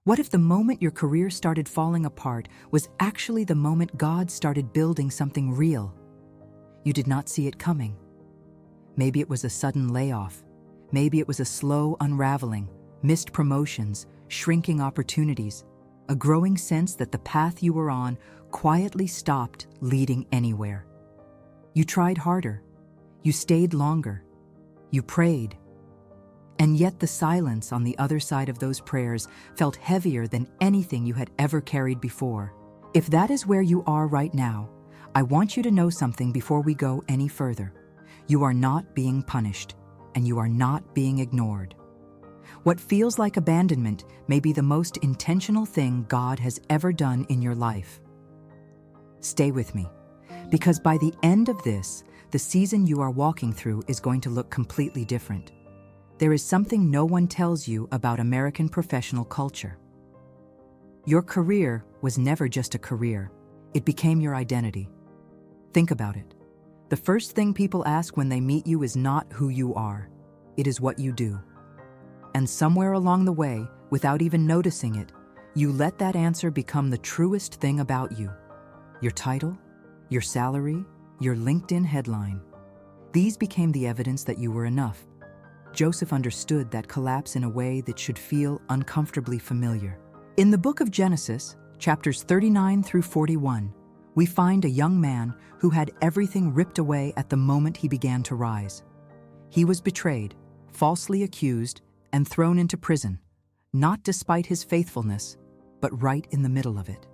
What if the moment your career started falling apart was actually the moment God started building something real? You did not see it coming. Maybe it was a sudden layoff. Maybe it was a slow unraveling, missed promotions, shrinking opportunities, a growing sense that the path you were on quietly stopped leading anywhere. You tried harder. You stayed longer. You prayed. And yet the silence on the other side of those prayers felt heavier than anything you had ever carried before. If that is where you are right now, I want you to know something before we go any further. You are not being punished, and you are not being ignored. What feels like abandonment may be the most intentional thing God has ever done in your life. Stay with me, because by the end of this, the season you are walking through is going to look completely different. There is something no one tells you about American professional culture. Your career was never just a career. It became your identity. Think about it. The first thing people ask when they meet you is not who you are. It is what you do. And somewhere along the way, without even noticing it, you let that answer become the truest thing about you. Your title, your salary, your LinkedIn headline. These became the evidence that you were enough. Joseph understood that collapse in a way that should feel uncomfortably familiar. In the book of Genesis, chapters 39 through 41, we find a young man who had everything ripped away at the moment he began to rise. He was betrayed, falsely accused, and thrown into prison, not despite his faithfulness, but right in the middle of it.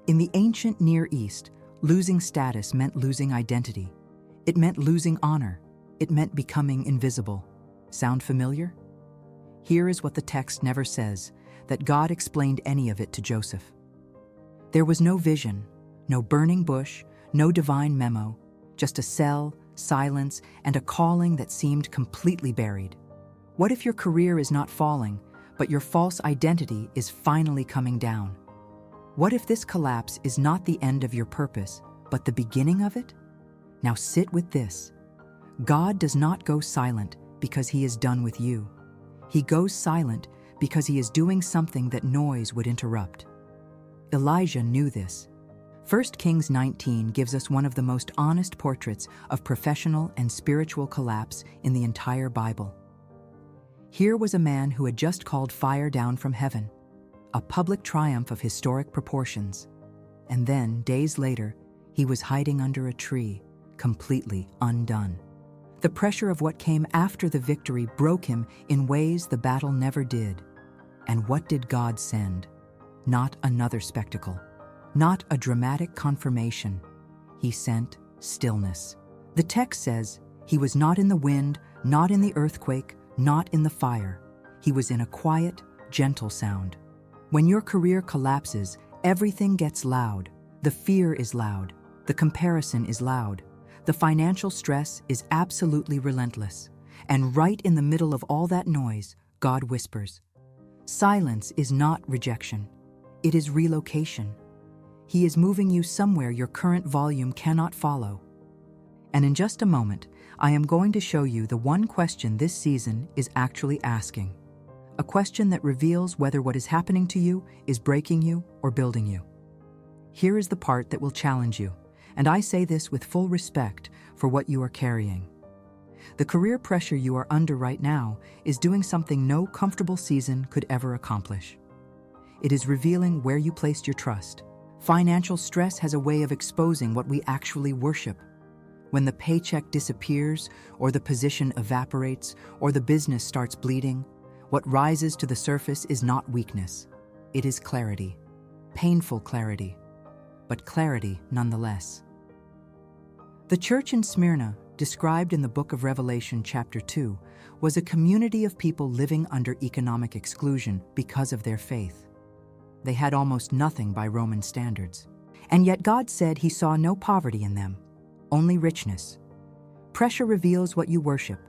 In the ancient Near East, losing status meant losing identity. It meant losing honor. It meant becoming invisible. Sound familiar? Here is what the text never says, that God explained any of it to Joseph. There was no vision, no burning bush, no divine memo, just a cell, silence, and a calling that seemed completely buried. What if your career is not falling, but your false identity is finally coming down? What if this collapse is not the end of your purpose, but the beginning of it? Now sit with this. God does not go silent because he is done with you. He goes silent because he is doing something that noise would interrupt. Elijah knew this. 1 Kings 19 gives us one of the most honest portraits of professional and spiritual collapse in the entire Bible. Here was a man who had just called fire down from heaven, a public triumph of historic proportions. And then, days later, he was hiding under a tree, completely undone. The pressure of what came after the victory broke him in ways the battle never did. And what did God send? Not another spectacle, not a dramatic confirmation. He sent stillness. The text says, he was not in the wind, not in the earthquake, not in the fire. He was in a quiet, gentle sound. When your career collapses, everything gets loud. The fear is loud. The comparison is loud. The financial stress is absolutely relentless. And right in the middle of all that noise, God whispers. Silence is not rejection. It is relocation. He is moving you somewhere your current volume cannot follow. And in just a moment, I am going to show you the one question this season is actually asking. A question that reveals whether what is happening to you is breaking you or building you. Here is the part that will challenge you, and I say this with full respect for what you are carrying. The career pressure you are under right now is doing something no comfortable season could ever accomplish. It is revealing where you placed your trust. Financial stress has a way of exposing what we actually worship. When the paycheck disappears, or the position evaporates, or the business starts bleeding, what rises to the surface is not weakness. It is clarity. Painful clarity, but clarity nonetheless. The church in Smyrna, described in the book of Revelation chapter 2, was a community of people living under economic exclusion because of their faith. They had almost nothing by Roman standards. And yet God said he saw no poverty in them, only richness. Pressure reveals what you worship.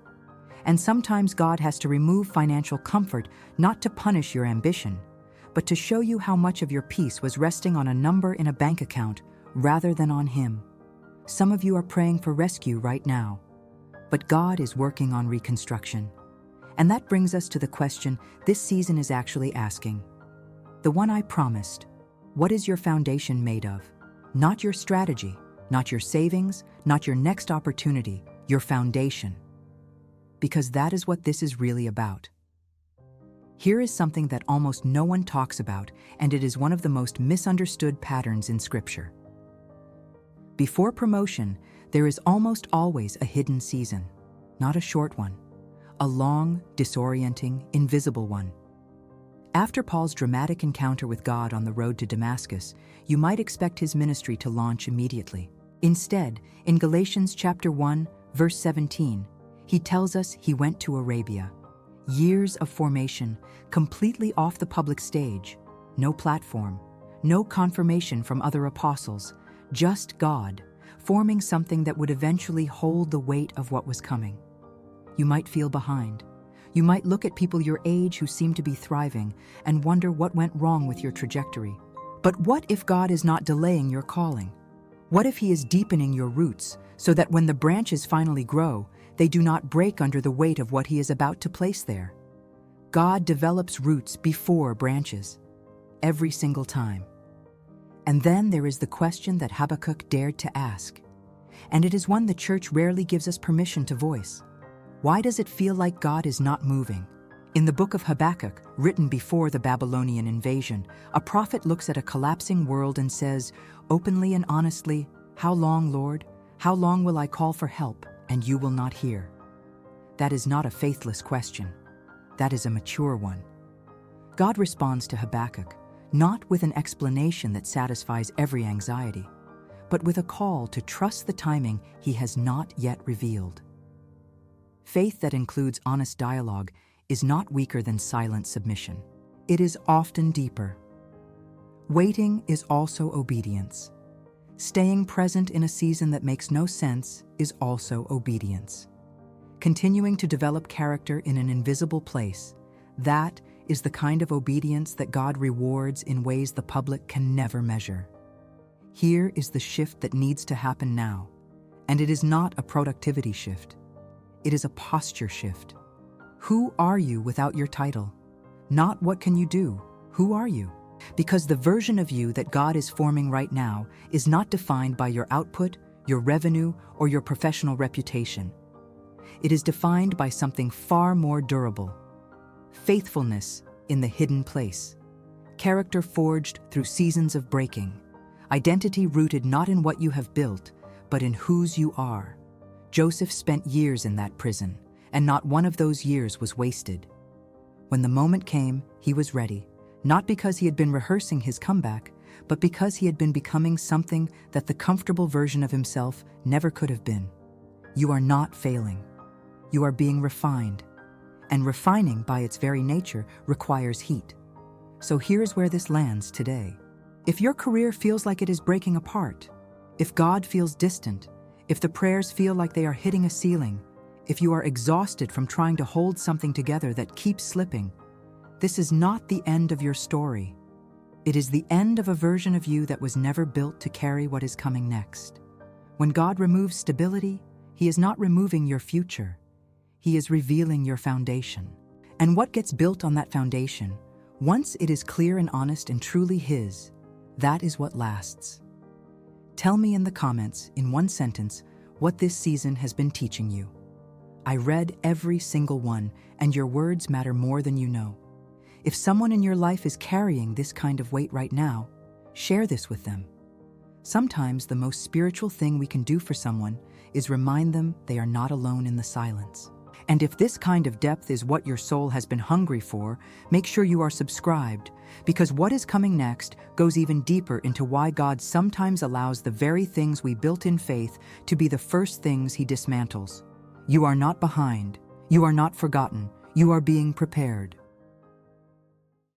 And sometimes God has to remove financial comfort not to punish your ambition, but to show you how much of your peace was resting on a number in a bank account rather than on him. Some of you are praying for rescue right now, but God is working on reconstruction. And that brings us to the question this season is actually asking. The one I promised. What is your foundation made of? Not your strategy, not your savings, not your next opportunity, your foundation. Because that is what this is really about. Here is something that almost no one talks about, and it is one of the most misunderstood patterns in Scripture. Before promotion, there is almost always a hidden season, not a short one, a long, disorienting, invisible one. After Paul's dramatic encounter with God on the road to Damascus, you might expect his ministry to launch immediately. Instead, in Galatians chapter 1, verse 17, he tells us he went to Arabia. Years of formation, completely off the public stage, no platform, no confirmation from other apostles, just God, forming something that would eventually hold the weight of what was coming. You might feel behind. You might look at people your age who seem to be thriving and wonder what went wrong with your trajectory. But what if God is not delaying your calling? What if He is deepening your roots so that when the branches finally grow, they do not break under the weight of what He is about to place there? God develops roots before branches, every single time. And then there is the question that Habakkuk dared to ask, and it is one the church rarely gives us permission to voice. Why does it feel like God is not moving? In the book of Habakkuk, written before the Babylonian invasion, a prophet looks at a collapsing world and says, openly and honestly, "How long, Lord? How long will I call for help, and you will not hear?" That is not a faithless question. That is a mature one. God responds to Habakkuk, not with an explanation that satisfies every anxiety, but with a call to trust the timing He has not yet revealed. Faith that includes honest dialogue is not weaker than silent submission. It is often deeper. Waiting is also obedience. Staying present in a season that makes no sense is also obedience. Continuing to develop character in an invisible place, that is the kind of obedience that God rewards in ways the public can never measure. Here is the shift that needs to happen now, and it is not a productivity shift. It is a posture shift. Who are you without your title? Not what can you do, who are you? Because the version of you that God is forming right now is not defined by your output, your revenue, or your professional reputation. It is defined by something far more durable. Faithfulness in the hidden place. Character forged through seasons of breaking. Identity rooted not in what you have built, but in whose you are. Joseph spent years in that prison, and not one of those years was wasted. When the moment came, he was ready, not because he had been rehearsing his comeback, but because he had been becoming something that the comfortable version of himself never could have been. You are not failing. You are being refined. And refining, by its very nature, requires heat. So here's where this lands today. If your career feels like it is breaking apart, if God feels distant, if the prayers feel like they are hitting a ceiling, if you are exhausted from trying to hold something together that keeps slipping, this is not the end of your story. It is the end of a version of you that was never built to carry what is coming next. When God removes stability, He is not removing your future. He is revealing your foundation. And what gets built on that foundation, once it is clear and honest and truly His, that is what lasts. Tell me in the comments, in one sentence, what this season has been teaching you. I read every single one, and your words matter more than you know. If someone in your life is carrying this kind of weight right now, share this with them. Sometimes the most spiritual thing we can do for someone is remind them they are not alone in the silence. And if this kind of depth is what your soul has been hungry for, make sure you are subscribed, because what is coming next goes even deeper into why God sometimes allows the very things we built in faith to be the first things He dismantles. You are not behind. You are not forgotten. You are being prepared.